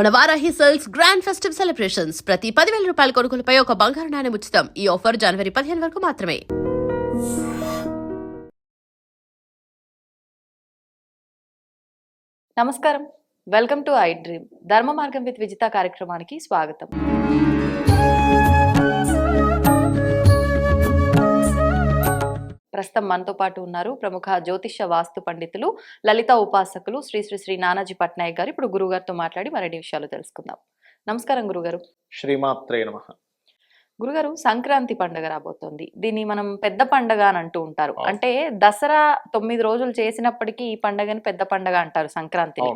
మన Varahi sales grand festive celebrations ప్రతి 10,000 రూపాయల కొనుగోలుపై ఒక బంగారు నాణెం ఉచితం. ఈ ఆఫర్ జనవరి 15 వరకు మాత్రమే. నమస్కారం, వెల్కమ్ టు ఐ డ్రీమ్. ధర్మ మార్గం విత్ విజిత కార్యక్రమానికి స్వాగతం. ప్రస్తుతం మనతో పాటు ఉన్నారు ప్రముఖ జ్యోతిష్య వాస్తు పండితులు, లలిత ఉపాసకులు శ్రీ శ్రీ శ్రీ నానాజీ పట్నాయక్ గారు. ఇప్పుడు గురుగారితో మాట్లాడి మరిన్ని విషయాలు తెలుసుకుందాం. నమస్కారం గురుగారు. శ్రీమాత్రే నమః. గురుగారు, సంక్రాంతి పండుగ రాబోతోంది. దీన్ని మనం పెద్ద పండుగ అని అంటూ ఉంటారు. అంటే దసరా 9 రోజులు చేసినప్పటికీ ఈ పండుగని పెద్ద పండుగ అంటారు సంక్రాంతిని.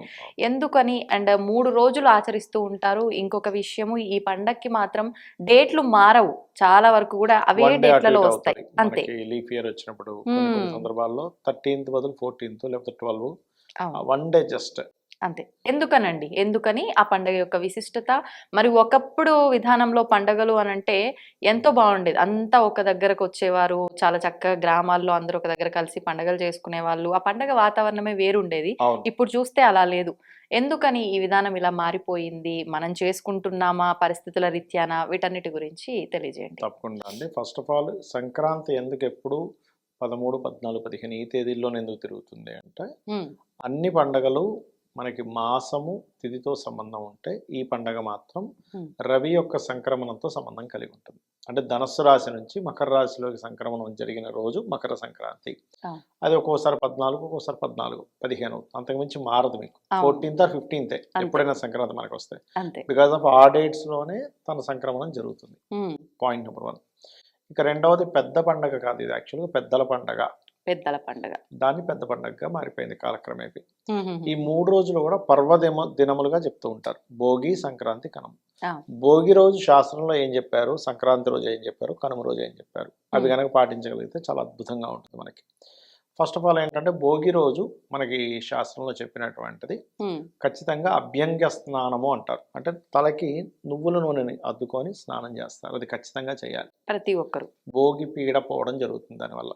ఎందుకని? అండ్ 3 రోజులు ఆచరిస్తూ ఉంటారు. ఇంకొక విషయము, ఈ పండగకి మాత్రం డేట్లు మారవు, చాలా వరకు కూడా అవే డేట్లలో వస్తాయి. అంతే. లీఫ్ ఇయర్ వచ్చినప్పుడు కొన్ని సందర్భాల్లో 13th బదులు 14th లేకపోతే 12 వన్ డే జస్ట్ అంతే. ఎందుకని ఆ పండుగ యొక్క విశిష్టత? మరి ఒకప్పుడు విధానంలో పండుగలు అని అంటే ఎంతో బాగుండేది. అంతా ఒక దగ్గరకు వచ్చేవారు, చాలా చక్కగా గ్రామాల్లో అందరూ ఒక దగ్గర కలిసి పండుగలు చేసుకునే వాళ్ళు. ఆ పండుగ వాతావరణమే వేరుండేది. ఇప్పుడు చూస్తే అలా లేదు. ఎందుకని ఈ విధానం ఇలా మారిపోయింది? మనం చేసుకుంటున్నామా పరిస్థితుల రీత్యానా? వీటన్నిటి గురించి తెలియజేయండి. తప్పకుండా అండి. ఫస్ట్ ఆఫ్ ఆల్, సంక్రాంతి ఎందుకు ఎప్పుడు 13, 14, 15 ఈ తేదీల్లోనే ఎందుకు తిరుగుతుంది అంటే, అన్ని పండుగలు మనకి మాసము తిథితో సంబంధం ఉంటే ఈ పండగ మాత్రం రవి యొక్క సంక్రమణంతో సంబంధం కలిగి ఉంటుంది. అంటే ధనస్సు రాశి నుంచి మకర రాశిలోకి సంక్రమణం జరిగిన రోజు మకర సంక్రాంతి. అది ఒక్కోసారి 14, ఒక్కోసారి 14, 15, అంతకుమించి మారదు. మీకు 14th or 15th ఎప్పుడైనా సంక్రాంతి మనకు వస్తే, బికాస్ ఆఫ్ ఆ డేట్స్ లోనే తన సంక్రమణం జరుగుతుంది. Point number 1. ఇక రెండవది, పెద్ద పండగ కాదు ఇది, యాక్చువల్గా పెద్దల పండగ. దాన్ని పెద్ద పండగగా మారిపోయింది కాలక్రమేపీ. ఈ 3 రోజులు కూడా దినములుగా చెప్తూ ఉంటారు. భోగి, సంక్రాంతి, కనుమ. భోగి రోజు శాస్త్రంలో ఏం చెప్పారు, సంక్రాంతి రోజు ఏం చెప్పారు, కనుమ రోజు ఏం చెప్పారు, అవి కనుక పాటించగలిగితే చాలా అద్భుతంగా ఉంటుంది మనకి. ఫస్ట్ ఆఫ్ ఆల్ ఏంటంటే, భోగి రోజు మనకి శాస్త్రంలో చెప్పినటువంటిది ఖచ్చితంగా అభ్యంగ స్నానము అంటారు. అంటే తలకి నువ్వుల నూనెని అద్దుకొని స్నానం చేస్తారు. అది ఖచ్చితంగా చేయాలి ప్రతి ఒక్కరు. భోగి పీడ పోవడం జరుగుతుంది దానివల్ల.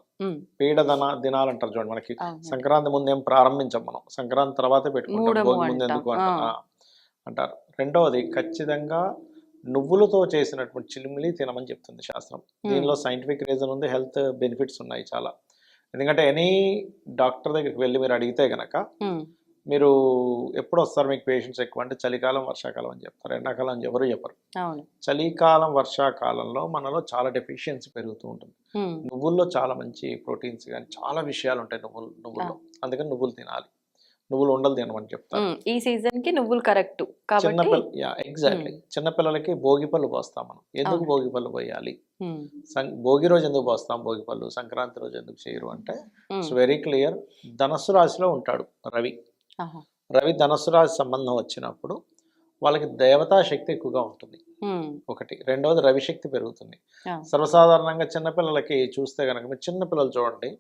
పీడ దినాలు అంటారు చూడండి. మనకి సంక్రాంతి ముందు ఏం ప్రారంభించాం మనం, సంక్రాంతి తర్వాతే పెట్టుకుంటాం. భోగి ముందు ఎందుకు అంటారు. రెండవది, ఖచ్చితంగా నువ్వులతో చేసినటువంటి చిలిమిలి తినమని చెప్తుంది శాస్త్రం. దీనిలో సైంటిఫిక్ రీజన్ ఉంది, హెల్త్ బెనిఫిట్స్ ఉన్నాయి చాలా. ఎందుకంటే ఎనీ డాక్టర్ దగ్గరికి వెళ్ళి మీరు అడిగితే గనక, మీరు ఎప్పుడు వస్తారు మీకు పేషెంట్స్ ఎక్కువ అంటే చలికాలం, వర్షాకాలం అని చెప్తారు. ఎండాకాలం అని ఎవరు చెప్పరు. చలికాలం, వర్షాకాలంలో మనలో చాలా డెఫిషియన్సీ పెరుగుతూ ఉంటుంది. నువ్వుల్లో చాలా మంచి ప్రోటీన్స్ కానీ చాలా విషయాలు ఉంటాయి నువ్వుల్లో. అందుకని నువ్వులు తినాలి, నువ్వులు ఉండలు తినమని చెప్తారు. ఈ సీజన్ కి నువ్వులు కరెక్ట్. ఎగ్జాక్ట్లీ. చిన్నపిల్లలకి భోగిపళ్ళు పోస్తాం మనం. ఎందుకు భోగిపళ్ళు పోయాలి, భోగి రోజు ఎందుకు పోస్తాం భోగిపళ్ళు, సంక్రాంతి రోజు ఎందుకు చేయరు అంటే, ఇట్స్ వెరీ క్లియర్. ధనస్సు రాశిలో ఉంటాడు రవి. రవి ధనస్సు రాశి సంబంధం వచ్చినప్పుడు వాళ్ళకి దేవతా శక్తి ఎక్కువగా ఉంటుంది, ఒకటి. రెండవది, రవిశక్తి పెరుగుతుంది. సర్వసాధారణంగా చిన్నపిల్లలకి చూస్తే కనుక, మీరు చిన్నపిల్లలు చూడండి,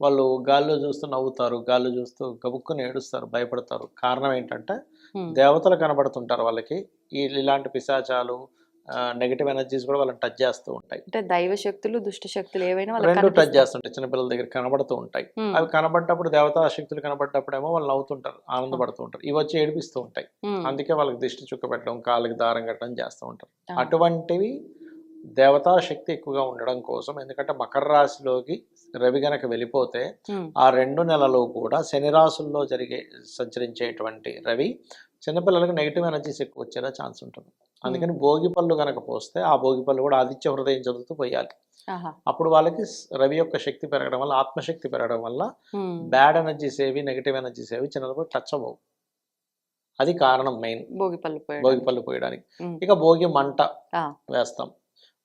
వాళ్ళు గాల్లో చూస్తూ నవ్వుతారు, గాల్లో చూస్తూ గబుక్కుని ఏడుస్తారు, భయపడతారు. కారణం ఏంటంటే, దేవతలు కనబడుతుంటారు వాళ్ళకి. ఇలాంటి పిశాచాలు, నెగటివ్ ఎనర్జీస్ కూడా వాళ్ళని టచ్ చేస్తూ ఉంటాయి. అంటే దైవ శక్తులు, దుష్ట శక్తులు ఏవైనా రెండు టచ్ చేస్తుంటాయి, చిన్నపిల్లల దగ్గర కనబడుతూ ఉంటాయి. అవి కనబడ్డప్పుడు, దేవతా శక్తులు కనబడ్డప్పుడేమో వాళ్ళు నవ్వుతుంటారు, ఆనందపడుతూ ఉంటారు. ఇవి వచ్చి ఏడిపిస్తూ ఉంటాయి. అందుకే వాళ్ళకి దిష్టి చుక్క పెట్టడం, కాళ్ళకి దారం కట్టడం చేస్తూ ఉంటారు. అటువంటివి దేవతా శక్తి ఎక్కువగా ఉండడం కోసం. ఎందుకంటే మకర రాశిలోకి రవి గనక వెళ్ళిపోతే ఆ 2 నెలలు కూడా శని రాశుల్లో సంచరించేటువంటి రవి చిన్నపిల్లలకు నెగిటివ్ ఎనర్జీస్ ఎక్కువ వచ్చేలా ఛాన్స్ ఉంటుంది. అందుకని భోగిపళ్ళు గనక పోస్తే ఆ భోగిపళ్ళు కూడా ఆదిత్య హృదయం చదువుతూ పోయాలి. అప్పుడు వాళ్ళకి రవి యొక్క శక్తి పెరగడం వల్ల, ఆత్మశక్తి పెరగడం వల్ల బ్యాడ్ ఎనర్జీస్ ఏవి, నెగిటివ్ ఎనర్జీస్ ఏవి చిన్నప్పుడు టచ్ అవ్వవు. అది కారణం మెయిన్ భోగిపళ్ళు పోయడానికి. ఇక భోగి మంట వేస్తాం.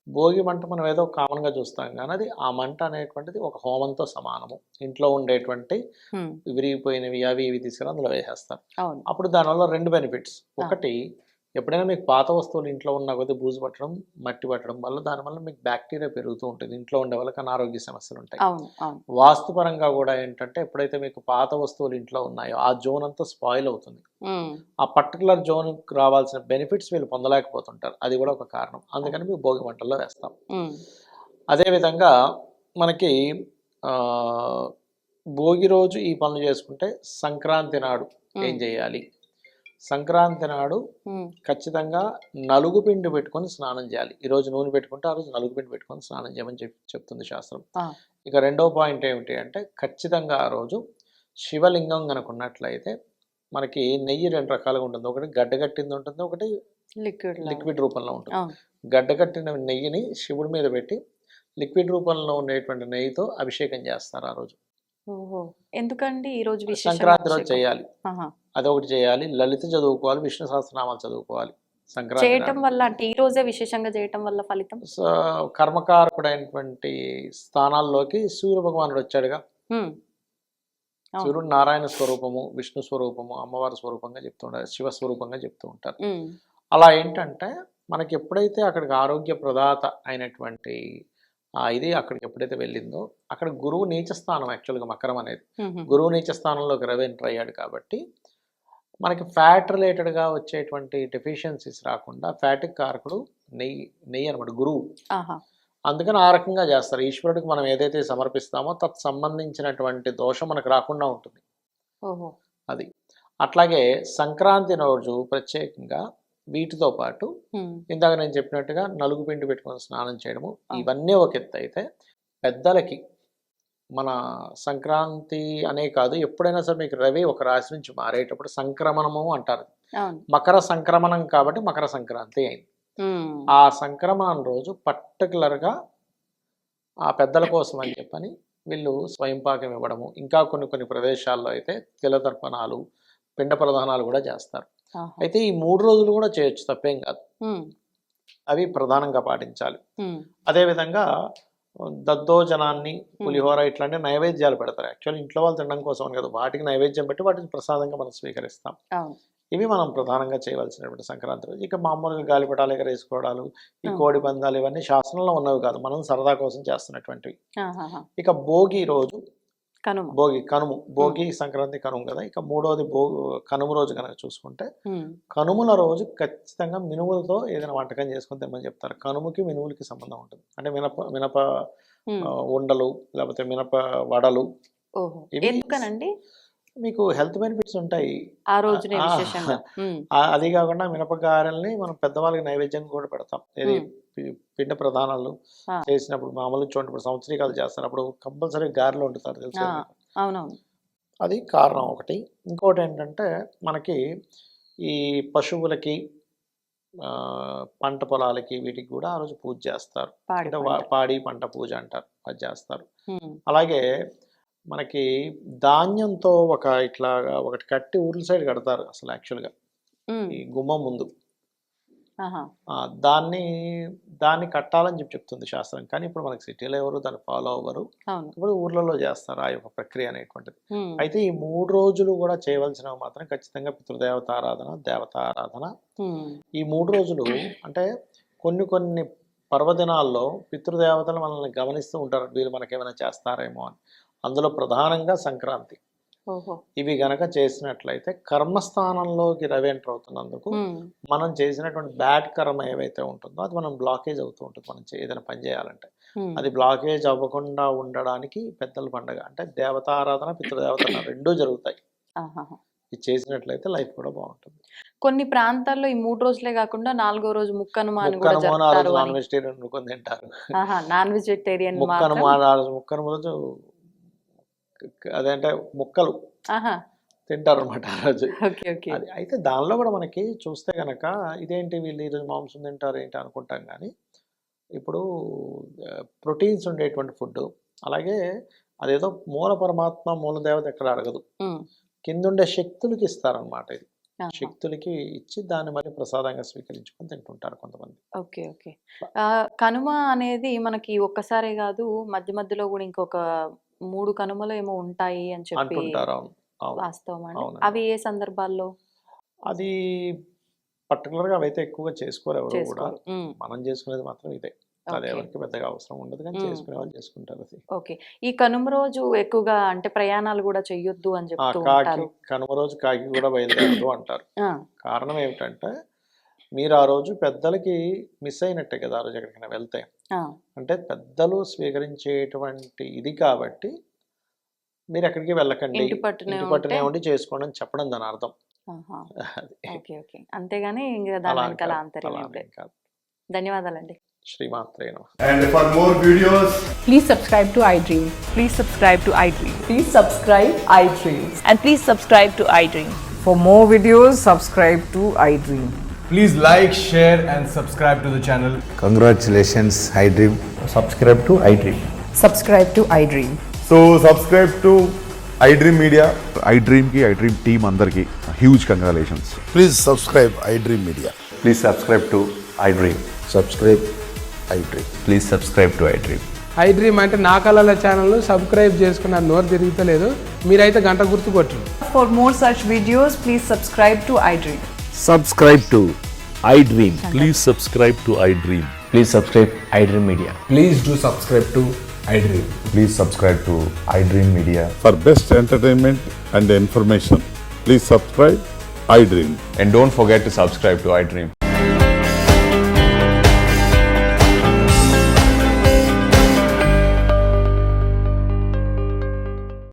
భోగి మంట మనం ఏదో కామన్గా చూస్తాం కానీ, అది ఆ మంట అనేటువంటిది ఒక హోమంతో సమానము. ఇంట్లో ఉండేటువంటి విరిగిపోయినవి అవి ఇవి తీసుకుని అందులో వేసేస్తారు. అప్పుడు దానివల్ల 2 బెనిఫిట్స్. ఒకటి, ఎప్పుడైనా మీకు పాత వస్తువులు ఇంట్లో ఉన్న కొద్ది బూజు పట్టడం, మట్టి పట్టడం వల్ల దానివల్ల మీకు బ్యాక్టీరియా పెరుగుతూ ఉంటుంది. ఇంట్లో ఉండే వాళ్ళకి అనారోగ్య సమస్యలు ఉంటాయి. వాస్తుపరంగా కూడా ఏంటంటే, ఎప్పుడైతే మీకు పాత వస్తువులు ఇంట్లో ఉన్నాయో ఆ జోన్ అంతా స్పాయిల్ అవుతుంది. ఆ పర్టికులర్ జోన్ రావాల్సిన బెనిఫిట్స్ వీళ్ళు పొందలేకపోతుంటారు. అది కూడా ఒక కారణం. అందుకని మేము భోగి మంటల్లో వేస్తాం. అదేవిధంగా మనకి భోగి రోజు ఈ పనులు చేసుకుంటే, సంక్రాంతి నాడు ఏం చేయాలి? సంక్రాంతి నాడు ఉమ్, ఖచ్చితంగా నలుగు పిండి పెట్టుకొని స్నానం చేయాలి. ఈరోజు నూనె పెట్టుకుంటే ఆ రోజు నలుగు పిండి పెట్టుకొని స్నానం చేయమని చెప్తుంది శాస్త్రం. ఆ, ఇక రెండో పాయింట్ ఏమిటి అంటే ఖచ్చితంగా ఆ రోజు శివలింగం కనుక ఉన్నట్లయితే మనకి నెయ్యి రెండు రకాలుగా ఉంటుంది. ఒకటి గడ్డగట్టింది ఉంటుంది, ఒకటి లిక్విడ్ లాగా. లిక్విడ్ రూపంలో ఉంటుంది. అవును. గడ్డగట్టిన నెయ్యిని శివుడి మీద పెట్టి లిక్విడ్ రూపంలో ఉండేటువంటి నెయ్యితో అభిషేకం చేస్తారు ఆ రోజు. ఓహో, ఎందుకండి ఈ రోజు విశేషంగా సంక్రాంతి రోజు అభిషేకం? చేయాలి, ఆహా. అదొకటి చేయాలి. లలిత చదువుకోవాలి, విష్ణు సహస్రనామాలు చదువుకోవాలి సంక్రాంతి చేయటం నాడు. వల్ల అంటే ఈ రోజే విశేషంగా చేయటం వల్ల ఫలితం? కర్మకారకుడైనటువంటి స్థానాల్లోకి సూర్య భగవానుడు వచ్చాడుగా. ఉమ్, అవును. సూర్యుడు నారాయణ స్వరూపము, విష్ణు స్వరూపము, అమ్మవారి స్వరూపంగా చెప్తూ ఉంటారు, శివ స్వరూపంగా చెప్తూ ఉంటారు. ఉమ్, అలా ఏంటంటే మనకి ఎప్పుడైతే అక్కడికి ఆరోగ్య ప్రదాత అయినటువంటి ఇది అక్కడికి ఎప్పుడైతే వెళ్ళిందో అక్కడ గురువు నీచ స్థానం, యాక్చువల్గా మకరం అనేది ఉమ్, గురువు నీచ స్థానంలోకి రవి ఎంటర్ అయ్యాడు కాబట్టి మనకి ఫ్యాట్ రిలేటెడ్గా వచ్చేటువంటి డెఫిషియన్సీస్ రాకుండా ఫ్యాట్కి కారకుడు నెయ్యి అనమాట, గురువు. ఆహా. అందుకని ఆ రకంగా చేస్తారు. ఈశ్వరుడికి మనం ఏదైతే సమర్పిస్తామో తత్ సంబంధించినటువంటి దోషం మనకు రాకుండా ఉంటుంది. ఓహో. అది అట్లాగే సంక్రాంతి రోజు ప్రత్యేకంగా వీటితో పాటు ఉమ్, ఇందాక నేను చెప్పినట్టుగా నలుగు పిండి పెట్టుకొని స్నానం చేయడము ఇవన్నీ ఒక ఎత్తు అయితే, పెద్దలకి మన సంక్రాంతి అనే కాదు ఎప్పుడైనా సరే మీకు రవి ఒక రాశి నుంచి మారేటప్పుడు సంక్రమణము అంటారు. అవును. మకర సంక్రమణం కాబట్టి మకర సంక్రాంతి అయింది. ఉమ్, ఆ సంక్రమణం రోజు పర్టికులర్గా ఆ పెద్దల కోసం అని చెప్పని వీళ్ళు స్వయంపాకం ఇవ్వడము, ఇంకా కొన్ని ప్రదేశాల్లో అయితే తిలతర్పణాలు, పిండ ప్రదానాలు కూడా చేస్తారు. ఆహా. అయితే ఈ 3 రోజులు కూడా చేయొచ్చు, తప్పేం కాదు. ఉమ్, అవి ప్రధానంగా పాటించాలి. ఉమ్, అదేవిధంగా దద్దోజనాన్ని, పులిహోర ఇట్లాంటి నైవేద్యాలు పెడతారు. యాక్చువల్లీ ఇంట్లో వాళ్ళు తినడం కోసం అని కదా, వాటికి నైవేద్యం పెట్టి వాటిని ప్రసాదంగా మనం స్వీకరిస్తాం. అవును. ఇవి మనం ప్రధానంగా చేయవలసినటువంటి సంక్రాంతి రోజు. ఇక మామూలుగా గాలిపటాలు ఎగరేసుకోవడాలు, ఈ కోడి పందాలు ఇవన్నీ శాసనంలో ఉన్నవి కాదు, మనం సరదా కోసం చేస్తున్నటువంటివి. ఆహాహా. ఇక భోగి రోజు, కనుమ. కనుము, భోగి సంక్రాంతి కనుము కదా. ఇక మూడవది కనుమ రోజు కనుక చూసుకుంటే ఉమ్, కనుమల రోజు ఖచ్చితంగా మినుములతో ఏదైనా వంటకం చేసుకుని తినమని చెప్తారు. కనుముకి మినుములకి సంబంధం ఉంటుంది. అంటే మినప ఉమ్, ఉండలు, లేకపోతే మినప వడలు. ఓహో, ఇవి ఎందుకనండి మీకు హెల్త్ బెనిఫిట్స్ ఉంటాయి ఆ రోజునే ఆ, విశేషంగా? ఉమ్, అది కాకుండా మినపగారెల్ని మనం పెద్దవాళ్ళకి నైవేద్యం కూడా పెడతాం. ఇది పిండ ప్రధానాలు ఆ, చేసినప్పుడు మామూలు చూడండి, ఇప్పుడు సంవత్సరీకాలు చేస్తారు, అప్పుడు కంపల్సరీ గారెలు వండుతారు తెలుసా ఆ, మీకు? అవునవును. అది కారణం ఒకటి. ఇంకోటి ఏంటంటే మనకి ఈ పశువులకి, పంట పొలాలకి, వీటికి కూడా ఆ రోజు పూజ చేస్తారు. పాడి అంటే పంట. పాడి పంట పూజ అంటారు, అది చేస్తారు. ఉమ్, అలాగే మనకి ధాన్యంతో ఇట్లాగా ఒకటి కట్టి ఊర్ల సైడ్ కడతారు అసలు యాక్చువల్గా ఉమ్, ఈ గుమ్మం ముందు. ఆహా. దాన్ని కట్టాలని చెప్తుంది శాస్త్రం. కానీ ఇప్పుడు మనకి సిటీలో ఎవరు దాన్ని ఫాలో అవ్వరు, అవును. ఇప్పుడు ఊర్లలో చేస్తారు ఆ యొక్క ప్రక్రియ అనేటువంటిది. ఉమ్, అయితే ఈ 3 రోజులు కూడా చేయవలసినవి మాత్రం ఖచ్చితంగా పితృదేవతారాధన, దేవతారాధన. ఉమ్, ఈ 3 రోజులు అంటే కొన్ని పర్వదినాల్లో పితృదేవతలు మనల్ని గమనిస్తూ ఉంటారు, వీళ్ళు మనకేమైనా చేస్తారేమో అని. అందులో ప్రధానంగా సంక్రాంతి. ఓహో. ఇవి గనక చేసినట్లయితే కర్మస్థానంలోకి రవి ఎంటర్ అవుతున్నందుకు ఉమ్, మనం చేసినటువంటి బ్యాడ్ కర్మ ఏవైతే ఉంటుందో అది మనం బ్లాకేజ్ అవుతూ ఉంటుంది. మనం ఏదైనా పని చేయాలంటే ఉమ్, అది బ్లాకేజ్ అవ్వకుండా ఉండడానికి పెద్దల పండుగ అంటే దేవతారాధన, పితృదేవతన రెండూ జరుగుతాయి. ఆహాహా. ఇది చేసినట్లయితే లైఫ్ కూడా బాగుంటుంది. కొన్ని ప్రాంతాల్లో ఈ 3 రోజులే కాకుండా 4వ రోజు ముక్కనుమ అని కూడా ముక్కనుమ ఆ రోజు జరుపుతారు నాన్ అని. వెజిటేరియన్ వండుకొని తింటారు. ఆహా, నాన్ వెజిటేరియన్ ముక్కనుమ మాత్రం. ఆ రోజు ముక్కనుమ రోజు అదేంటే ముక్కలు ఆహా. తింటారు అనమాట ఆ రోజు. Okay, okay. అది అయితే దానిలో కూడా మనకి చూస్తే కనుక ఇదేంటి వీళ్ళు ఈరోజు మాంసం తింటారు ఏంటి అనుకుంటాం, కానీ ఇప్పుడు ప్రోటీన్స్ ఉండేటువంటి ఫుడ్, అలాగే అదేదో మూల పరమాత్మ మూల దేవత ఎక్కడ అడగదు, ఉమ్, కిందుండే శక్తులకి ఇస్తారనమాట. ఇది ఆహా. శక్తులకి ఇచ్చి దాన్ని మరి ప్రసాదంగా స్వీకరించుకొని తింటుంటారు కొంతమంది. Okay, okay. కనుమ అనేది మనకి ఒక్కసారే కాదు, మధ్య మధ్యలో కూడా ఇంకొక 3 కనుమలు ఏమో ఉంటాయి అని చెప్పి అంటుంటారు. అవును, అవును, వాస్తవం అండి. అవునండి. అవి ఏ సందర్భాల్లో అది పర్టికులర్గా అవైతే ఎక్కువగా చేసుకోరు ఎవరు కూడా. చేసుకోరు? ఉమ్, మనం చేసుకునేది మాత్రం ఇదే. అది ఓకే. ఎవరికి పెద్దగా అవసరం ఉండదు, కానీ చేసుకునే వాళ్ళు చేసుకుంటారు. అది ఓకే. ఈ కనుమ రోజు ఎక్కువగా అంటే ప్రయాణాలు కూడా చెయ్యొద్దు అని చెప్తూ కాకి, ఉంటారు. కనుమ రోజు కాకి కూడా బయలుదేరదు అంటారు. ఆ, కారణం ఏమిటంటే మీరు ఆ రోజు పెద్దలకి మిస్ అయినట్టే కదా, ఆ రోజు ఎక్కడికైనా వెళ్తే. ఆ, అంటే పెద్దలు స్వీకరించేటువంటి ఇది కాబట్టి మీరు ఎక్కడికి వెళ్ళకండి, ఇంటి పట్టునే ఇంటి పట్టునే ఉంటే. ఉండి చేసుకోండి అని చెప్పడం దాని అర్థం. ఆహా. అది ఓకే ఓకే, అంతేగాని ఇంకా దాని అలా వెనకాల కాదు, ఆంతర్యం అలా ఏం లేదు. కాదు. ధన్యవాదాలండి. శ్రీమాత్రే నమః. And for more videos, Please subscribe to iDream. Please subscribe to iDream. Please subscribe iDream. And please subscribe to iDream. For more videos, subscribe to iDream. please like, share, and subscribe to the channel. Congratulations, iDream. subscribe to iDream. Subscribe to iDream. So subscribe to iDream Media. iDream ki iDream team అందరికి huge congratulations. Please subscribe iDream Media. Please subscribe to iDream. Subscribe iDream. Please subscribe to iDream. iDream అంటే నా కళల ఛానల్ను subscribe చేసుకున్న నోరు తిరుగుతలేదు, మీరైతే గంట గుర్తు కొట్టండి. For more such videos, please subscribe to iDream. Subscribe to iDream. Please subscribe to iDream. Please subscribe iDream Media. Please do subscribe to iDream. Please subscribe to iDream Media. For best entertainment and information, please subscribe iDream. And don't forget to subscribe to iDream.